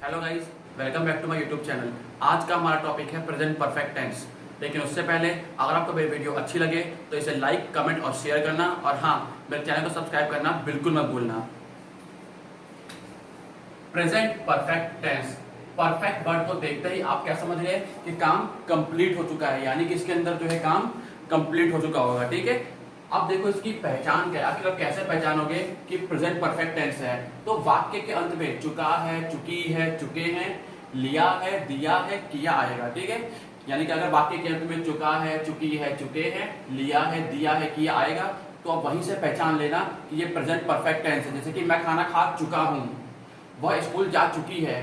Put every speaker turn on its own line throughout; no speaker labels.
Hello guys, welcome back to my YouTube channel. आज का हमारा टॉपिक है प्रेजेंट परफेक्ट टेंस। लेकिन उससे पहले अगर आपको मेरी वीडियो अच्छी लगे तो इसे लाइक, कमेंट और शेयर करना, और हाँ, मेरे चैनल को सब्सक्राइब करना बिल्कुल मत भूलना। Present perfect tense, perfect word को देखते ही आप क्या समझ रहे हैं कि काम कंप्लीट हो चुका है, यानी कि इसके अंदर जो है काम कंप्लीट हो चुका होगा। ठीक है, अब देखो इसकी पहचान क्या है, आखिर आप कैसे पहचानोगे कि प्रेजेंट परफेक्ट टेंस है। तो वाक्य के अंत में चुका है, चुकी है, चुके हैं, लिया है, दिया है, किया आएगा। ठीक है, यानी कि अगर वाक्य के अंत में चुका है, चुकी है, चुके हैं, लिया है, दिया है, किया आएगा, तो आप वहीं से पहचान लेना कि ये प्रेजेंट परफेक्ट टेंस है। जैसे कि मैं खाना खा चुका हूं, वह स्कूल जा चुकी है,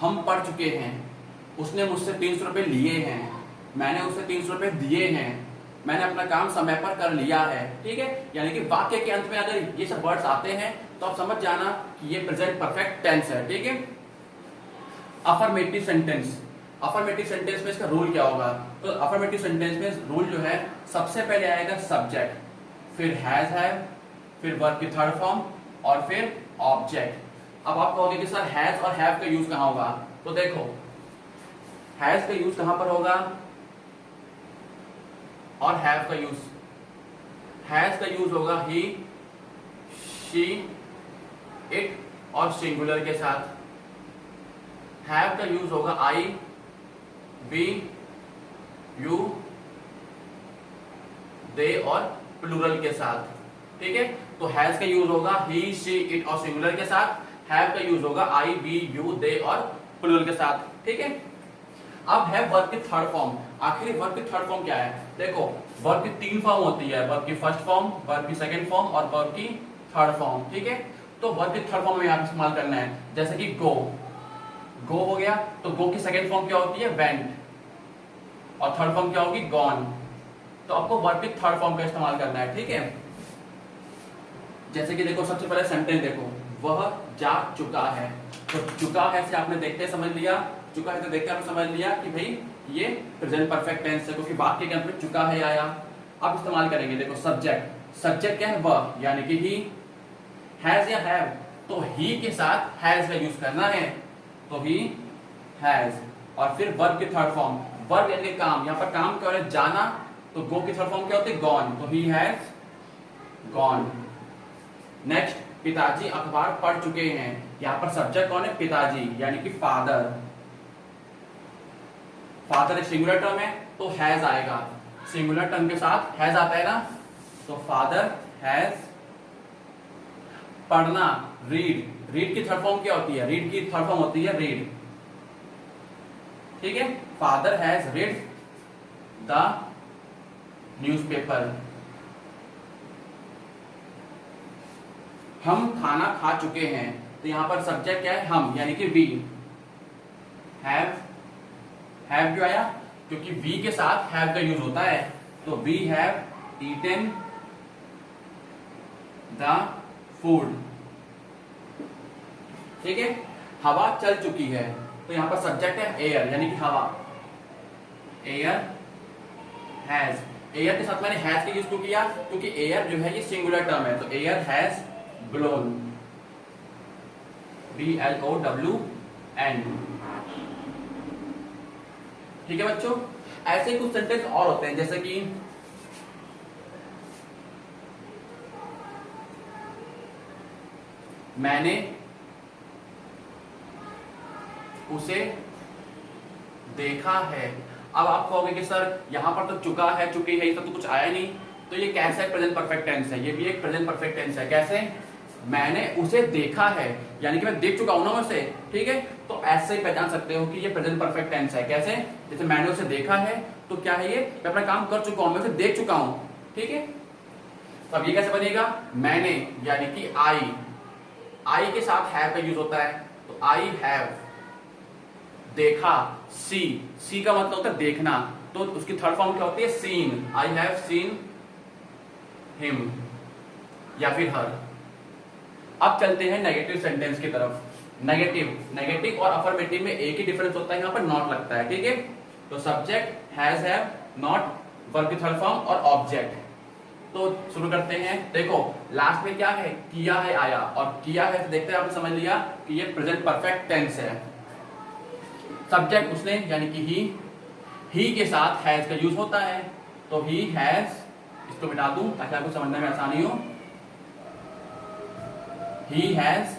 हम पढ़ चुके हैं, उसने मुझसे 300 रुपये लिए हैं, मैंने उसे 300 रुपये दिए हैं, मैंने अपना काम समय पर कर लिया है। ठीक है, यानी कि वाक्य के अंत में अगर ये सब वर्ड्स आते हैं तो आप समझ जाना कि ये प्रेजेंट परफेक्ट टेंस है। ठीक है, अफर्मेटिव सेंटेंस, अफर्मेटिव सेंटेंस में इसका रूल क्या होगा? तो अफर्मेटिव सेंटेंस में रूल जो है, सबसे पहले आएगा सब्जेक्ट, फिर हैज है, फिर वर्ब की थर्ड फॉर्म और फिर ऑब्जेक्ट। अब आप कहोगे कि सर हैज और हैव का यूज कहां होगा? तो देखो, हैज का यूज कहां पर होगा और हैव का यूज, हैज का यूज होगा ही, शी, इट और सिंगुलर के साथ। हैव का यूज होगा आई, वी, यू, दे और प्लूरल के साथ। ठीक है, तो हैज का यूज होगा ही, शी, इट और सिंगुलर के साथ। हैव का यूज होगा आई, वी, यू, दे और प्लूरल के साथ। ठीक है, अब है वर्ब की थर्ड फॉर्म। आखिर वर्ब की थर्ड फॉर्म क्या है? देखो, वर्ब की 3 फॉर्म होती है, वर्ब की फर्स्ट फॉर्म, वर्ब की सेकंड फॉर्म और वर्ब की थर्ड फॉर्म। ठीक है, तो वर्ब की थर्ड फॉर्म में यहाँ इस्तेमाल करना है। जैसे कि गो, गो हो गया, तो गो की सेकंड फॉर्म क्या होती है? वेंट, और थर्ड फॉर्म क्या होगी? गॉन। तो आपको वर्ब की थर्ड फॉर्म का इस्तेमाल करना है। ठीक है, जैसे कि देखो, सबसे पहले सेंटेंस देखो, वह जा चुका है। तो चुका है से आपने देखते समझ लिया, चुका है तो देखते आपने समझ लिया कि भाई ये प्रेजेंट परफेक्ट टेंस है, क्योंकि वाक्य के अंत में चुका है आया। अब इस्तेमाल करेंगे, देखो सब्जेक्ट, सब्जेक्ट क्या है? वह, यानी कि ही। हैज या हैव, तो ही के साथ हैज का यूज करना है, तो ही हैज। और फिर वर्ब की थर्ड फॉर्म, वर्ब यानी काम, यहाँ पर काम क्या है? जाना, तो गो की थर्ड फॉर्म क्या होती है? गॉन, तो ही हैज गॉन। नेक्स्ट, पिताजी अखबार पढ़ चुके हैं। यहाँ पर सब्जेक्ट कौन है? पिताजी, यानी कि फादर। फादर एक सिंगुलर टर्म है, तो हैज आएगा, सिंगुलर टर्म के साथ हैज आता है ना, तो फादर हैज। पढ़ना, रीड, रीड की थर्ड फॉर्म क्या होती है? रीड की थर्ड फॉर्म होती है रीड। ठीक है, father has read the newspaper. हम खाना खा चुके हैं, तो यहां पर सब्जेक्ट क्या है? हम, यानी कि वी। हैव, हैव क्यों आया? क्योंकि वी के साथ हैव का यूज होता है, तो we have eaten the food. ठीक है, हवा चल चुकी है, तो यहां पर सब्जेक्ट है एयर, यानी कि हवा। एयर हैज, एयर के साथ मैंने हैज का यूज क्यों किया? क्योंकि एयर जो है ये सिंगुलर टर्म है, तो एयर हैज ब्लोन, BLOWN। ठीक है बच्चों, ऐसे ही कुछ सेंटेंस और होते हैं, जैसे कि मैंने उसे देखा है। अब आप कहोगे कि सर यहां पर तो चुका है, चुकी है, ये तो कुछ आया नहीं, तो ये कैसे प्रेजेंट परफेक्ट टेंस है? ये भी एक प्रेजेंट परफेक्ट टेंस है। कैसे? मैंने उसे देखा है, यानी कि मैं देख चुका हूं ना उसे। ठीक है, तो ऐसे ही पहचान सकते हो कि ये प्रेजेंट परफेक्ट टेंस है। कैसे? जैसे मैंने उसे देखा है, तो क्या है ये? मैं अपना काम कर चुका हूं, मैं उसे देख चुका हूं। ठीक है, तो अब ये कैसे बनेगा? मैंने, यानी कि आई, आई के साथ हैव का यूज होता है, तो आई हैव देखा। सी, सी का मतलब होता है देखना, तो उसकी थर्ड फॉर्म क्या होती है? Seen, I have seen him या फिर हर। अब चलते हैं नेगेटिव सेंटेंस की तरफ। नेगेटिव, नेगेटिव और अफर्मेटिव में एक ही डिफरेंस होता है, यहाँ पर नॉट लगता है। ठीक है, तो subject has, have, not, verb की थर्ड फॉर्म और ऑब्जेक्ट। तो शुरू करते हैं। देखो लास्ट में क्या है? किया है आया, और किया है तो देखते हैं, आपने समझ लिया कि ये प्रेजेंट परफेक्ट टेंस है। सब्जेक्ट उसने यानी कि ही के साथ हैज का यूज होता है, तो ही हैज, इसको मिटा दूं ताकि आपको समझने में आसानी हो। ही हैज,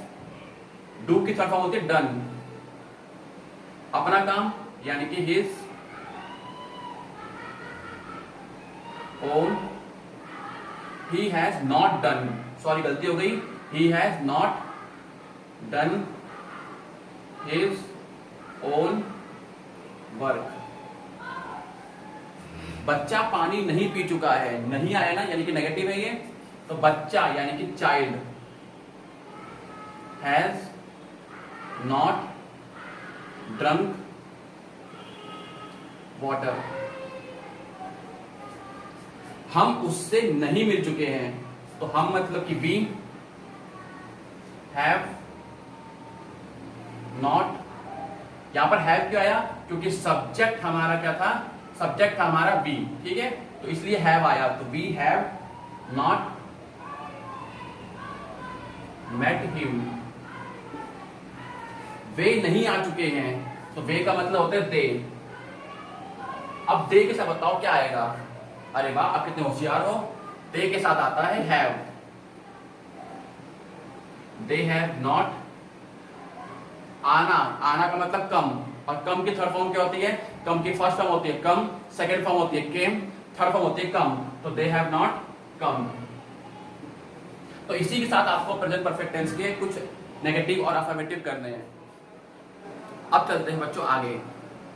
डू की थर्ड फॉर्म होती है डन, अपना काम यानी कि his own. He has not done, sorry गलती हो गई, he has not done his own work. बच्चा पानी नहीं पी चुका है, नहीं आया ना यानी कि नेगेटिव है ये, तो बच्चा यानी कि child has not drunk water. हम उससे नहीं मिल चुके हैं, तो हम मतलब कि वी हैव नॉट, यहां पर हैव क्यों आया, क्योंकि सब्जेक्ट हमारा क्या था, सब्जेक्ट था हमारा वी, ठीक है, तो इसलिए हैव आया, तो we have not met him. वे नहीं आ चुके हैं, तो वे का मतलब होता है दे। अब दे के साथ बताओ क्या आएगा, अरे वाह आप कितने होशियार हो, दे के साथ आता है हैव। दे हैव नॉट, आना, आना का मतलब कम, और कम की थर्ड फॉर्म क्या होती है, कम की फर्स्ट फॉर्म होती है कम, सेकंड फॉर्म होती है केम, थर्ड फॉर्म होती है कम, तो दे हैव नॉट कम। तो इसी के साथ आपको प्रेजेंट परफेक्ट टेंस के कुछ नेगेटिव और अफर्मेटिव करने हैं। अब चलते हैं बच्चों आगे।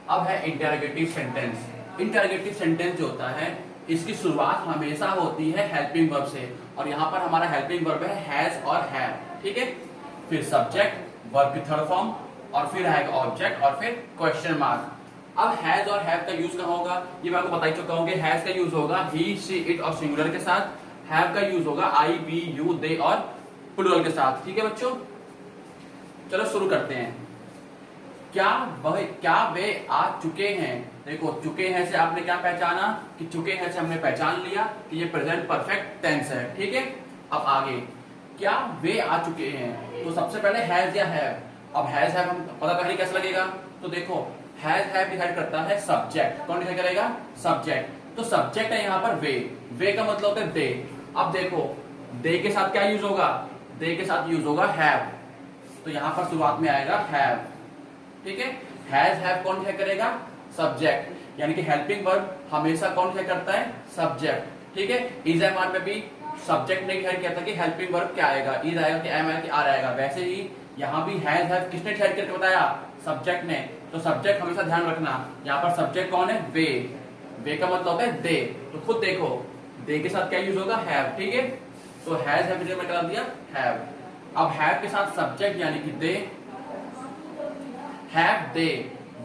अब है इंटरोगेटिव सेंटेंस। इंटरोगेटिव सेंटेंस जो होता है इसकी शुरुआत हमेशा होती है हेल्पिंग वर्ब से, और यहाँ पर हमारा हेल्पिंग वर्ब है हैज और हैव, ठीक है, फिर सब्जेक्ट, वर्ब की थर्ड फॉर्म, और फिर आएगा ऑब्जेक्ट, और फिर क्वेश्चन मार्क। अब हैज और हैव का यूज कहाँ होगा, ये मैं आपको बता ही चुका हूँ कि हैज का यूज होगा ही, शी, इट और सिंगुलर के साथ, हैव का यूज होगा आई, वी, यू, दे और प्लूरल के साथ, ठीक है बच्चों। चलो शुरू करते हैं। क्या वे आ चुके हैं, देखो चुके हैं से आपने क्या पहचाना कि चुके हैं से हमने पहचान लिया कि ये प्रेजेंट परफेक्ट टेंस है, ठीक है। अब आगे, क्या वे आ चुके हैं, तो सबसे पहले हैज या हैव। अब हैज हैव हम पता करने कैसे लगेगा, तो देखो हैज हैव डिसाइड करता है सब्जेक्ट, कौन डिसाइड करेगा, सब्जेक्ट, तो सब्जेक्ट है यहाँ पर वे का मतलब होता है दे। अब देखो दे के साथ क्या यूज होगा, दे के साथ यूज होगा हैव, तो यहाँ पर शुरुआत में आएगा हैव, ठीक है। हैज हैव कौन डिसाइड करेगा, सब्जेक्ट, यानी कि हेल्पिंग वर्ब हमेशा कौन डिसाइड करता है, सब्जेक्ट, ठीक है। इज एम आर में भी सब्जेक्ट ने डिसाइड किया था कि हेल्पिंग वर्ब क्या आएगा, इज आएगा कि एम आएगा कि आर आएगा, वैसे ही यहाँ भी हैज हैव किसने डिसाइड करके बताया, सब्जेक्ट ने, तो सब्जेक्ट हमेशा ध्यान रखना, यहाँ पर सब्जेक्ट कौन है, वे का मतलब होता है दे, तो खुद देखो दे के साथ क्या यूज होगा, हैव, ठीक है, तो हैज हैव में करा दिया हैव। अब हैव के साथ सब्जेक्ट यानी कि दे, हैव दे,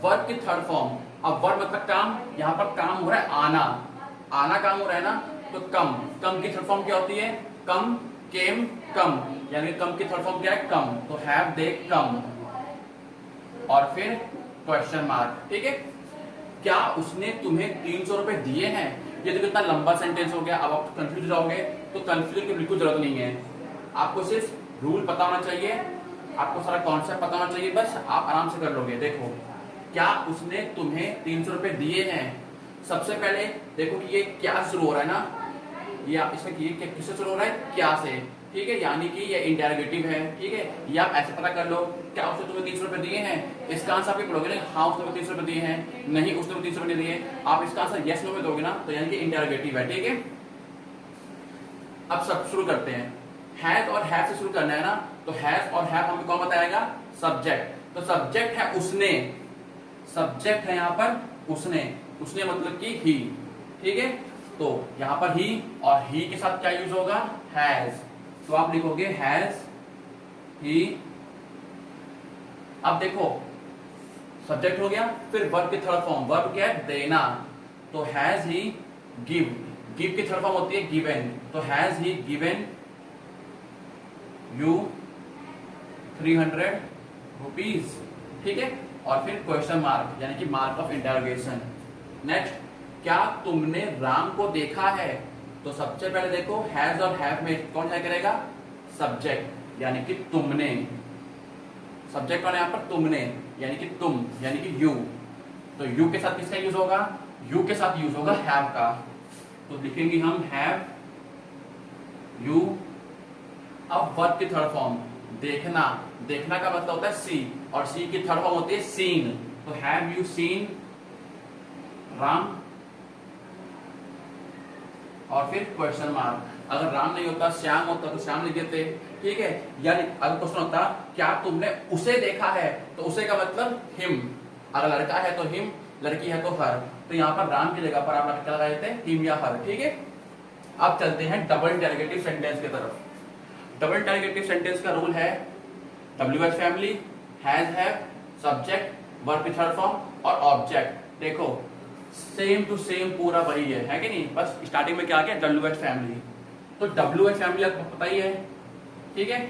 वर्ब की थर्ड फॉर्म। अब वर्ब मतलब काम, यहाँ पर काम हो रहा है आना, आना काम हो रहा है ना, तो कम, कम की थर्ड फॉर्म क्या होती है, कम, केम, कम, यानी कम की थर्ड फॉर्म क्या है, कम, तो हैव दे कम, और फिर क्वेश्चन मार्क, ठीक है। क्या उसने तुम्हें 300 रुपए दिए हैं, ये देखो इतना लंबा सेंटेंस हो गया, अब आप कंफ्यूज जाओगे, तो कंफ्यूजन की बिल्कुल जरूरत नहीं है, आपको सिर्फ रूल पता होना चाहिए, आपको सारा कॉन्सेप्ट पता होना चाहिए, बस आप आराम से कर लोगे। देखो क्या उसने तुम्हें 300 रुपए दिए हैं, सबसे पहले देखो कि ये क्या शुरू हो रहा है ना, ये आप इसमें किससे शुरू हो रहा है, क्या से, ठीक है, यानी कि ये इंटरोगेटिव है, ठीक है, ये आप ऐसे पता कर लो, क्या उसने तुम्हें 300 रुपए दिए हैं, इसका आंसर आप पढ़ोगे ना, हाँ उसने 300 रुपए दिए हैं, नहीं उसने 300 रुपए दिए, आप इसका आंसर यस नो में दोगे ना, तो यानी कि इंटरोगेटिव है, ठीक है। अब सब शुरू करते हैं, हैज और हैव से शुरू करना है ना, तो हैज और हैव हमें कौन बताएगा, सब्जेक्ट, तो सब्जेक्ट है उसने, सब्जेक्ट है यहाँ पर उसने मतलब कि ही, ठीक है, तो यहाँ पर ही, और ही के साथ क्या यूज होगा, हैज, तो आप लिखोगे हैज ही। अब देखो सब्जेक्ट हो गया, फिर वर्ब की थर्ड फॉर्म, वर्ब क्या है, देना, तो हैज ही गिव, गिव की थर्ड फॉर्म होती है गिवन, तो has he given you 300 rupees, ठीक है, और फिर क्वेश्चन मार्क यानी कि मार्क ऑफ इंटरोगेशन। नेक्स्ट, क्या तुमने राम को देखा है, तो सबसे पहले देखो हैज और हैव में कौन क्या करेगा, सब्जेक्ट, यानी कि तुमने, सब्जेक्ट कौन है यहाँ पर, तुमने, यानी कि तुम, यानी कि यू। तो यू के साथ किसका यूज होगा, यू के साथ यूज होगा हैव का। तो लिखेंगे हम हैव यू। अब वर्ब की थर्ड फॉर्म देखना, देखना का मतलब होता है सी, और सी की थर्ड फॉर्म होती है सीन। तो हैव यू सीन राम, और फिर क्वेश्चन मार्क। अगर राम नहीं होता श्याम होता तो श्याम लिख देते, ठीक है। यानी अगर क्वेश्चन होता क्या तुमने उसे देखा है, तो उसे का मतलब हिम, अगर लड़का है तो हिम, लड़की है तो हर। तो यहाँ पर राम की जगह पर आप क्या लगा देते हैं, हिम या हर, ठीक है। अब चलते हैं डबल इंटरोगेटिव सेंटेंस की तरफ। डबल इंटरोगेटिव सेंटेंस का रूल है WH family, has have, subject, verb की थर्ड फॉर्म और ऑब्जेक्ट। देखो सेम टू सेम पूरा वही है कि नहीं, बस स्टार्टिंग में क्या आ गया WH फैमिली। तो WH फैमिली आपको पता ही है, ठीक है।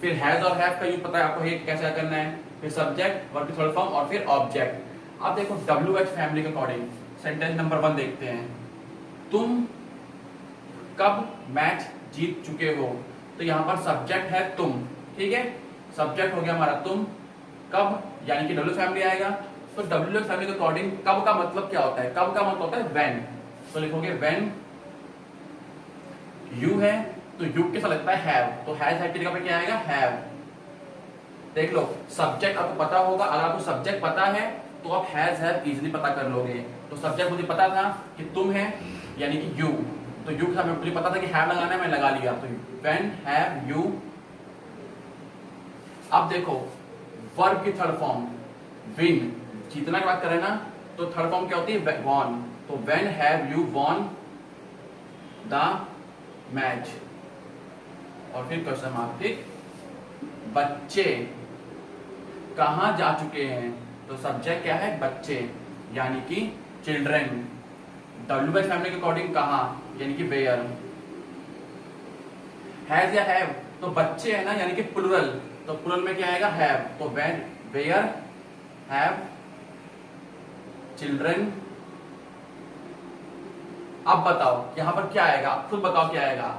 फिर हैज और हैव का यूज पता है आपको, ये कैसे करना है। फिर सब्जेक्ट, वर्ब की थर्ड फॉर्म और फिर ऑब्जेक्ट। अब देखो WH फैमिली के अकॉर्डिंग सेंटेंस नंबर 1 देखते हैं। तुम कब मैच जीत चुके हो। तो यहाँ पर सब्जेक्ट है तुम, ठीक है। सब्जेक्ट हो गया हमारा तुम, कब यानी कि W फैमिली आएगा। तो WH फैमिली के अकॉर्डिंग कब का मतलब क्या होता है, कब का मतलब होता है व्हेन। तो लिखोगे व्हेन यू है, तो यू के साथ लगता है हैव, तो हैज की जगह पे क्या आएगा, हैव। देख लो सब्जेक्ट आपको पता होगा, अगर आपको सब्जेक्ट पता है तो आप हैज हैव इजीली पता कर लोगे। तो सब्जेक्ट मुझे पता था कि तुम है यानी कि यू, तो यू के साथ मुझे पता था कि हैव लगाना है, मैं लगा लिया, तो व्हेन हैव यू। अब देखो वर्ब की थर्ड फॉर्म विन, जीतना की बात करें ना, तो थर्ड फॉर्म क्या होती है, वॉन। तो when have you won the match, और फिर क्वेश्चन मार्क, ठीक। बच्चे कहां जा चुके हैं, तो सब्जेक्ट क्या है, बच्चे, यानी कि चिल्ड्रन। WH फैमिली के अकॉर्डिंग कहां, यानी कि वेयर। हैज या हैव, तो बच्चे है ना, यानी कि प्लुरल, तो प्लुरल में क्या आएगा, हैव। तो व्हेन वेयर हैव चिल्ड्रन। अब बताओ यहां पर क्या आएगा, खुद बताओ क्या आएगा।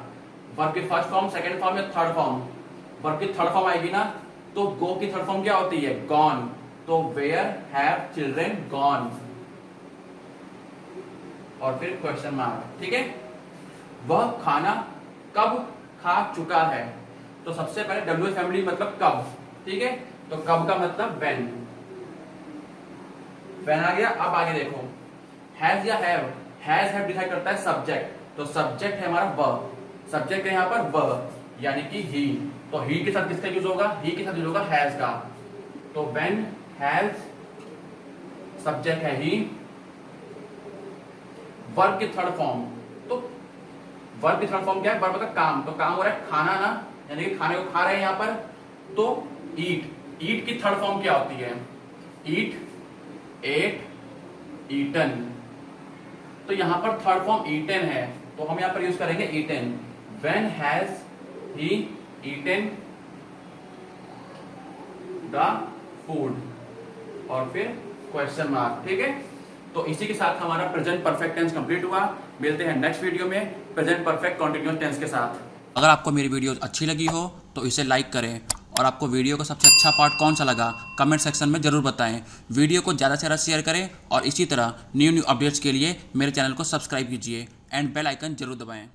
वर्ब की फर्स्ट फॉर्म, सेकंड फॉर्म या थर्ड फॉर्म। वर्ब की थर्ड फॉर्म आएगी ना, तो गो की थर्ड फॉर्म क्या होती है, गॉन। तो वेयर हैव चिल्ड्रन गॉन, और फिर क्वेश्चन मार्क, ठीक है। वह खाना कब खा चुका है, तो सबसे पहले WH फैमिली मतलब कब, ठीक है। तो कब का मतलब व्हेन, व्हेन आ गया। अब आगे देखो हैज या हैव, हैज हैव डिसाइड करता है सब्जेक्ट, तो सब्जेक्ट है हमारा वह, सब्जेक्ट है यहाँ पर वह, यानी कि ही। तो ही के साथ किसका यूज होगा, ही के साथ यूज होगा हैज का। तो व्हेन हैज, सब्जेक्ट है ही, वर्ब की थर्ड फॉर्म, तो वर्ब की थर्ड फॉर्म क्या है, वर्ब का काम, तो काम हो रहा है खाना ना, यानी कि खाने को खा रहे हैं यहाँ पर। तो ईट, ईट की थर्ड फॉर्म क्या होती है, ईट, एट, ईटन। तो यहाँ पर थर्ड फॉर्म ईटन है, तो हम यहाँ पर यूज करेंगे eaten. When has he eaten the food, और फिर क्वेश्चन मार्क, ठीक है। तो इसी के साथ हमारा प्रेजेंट परफेक्ट टेंस कंप्लीट हुआ। मिलते हैं नेक्स्ट वीडियो में प्रेजेंट परफेक्ट कॉन्टिन्यूअस टेंस के साथ।
अगर आपको मेरी वीडियो अच्छी लगी हो तो इसे लाइक करें, और आपको वीडियो का सबसे अच्छा पार्ट कौन सा लगा कमेंट सेक्शन में ज़रूर बताएं। वीडियो को ज़्यादा से ज़्यादा शेयर करें, और इसी तरह न्यू अपडेट्स के लिए मेरे चैनल को सब्सक्राइब कीजिए एंड बेल आइकन जरूर दबाएं।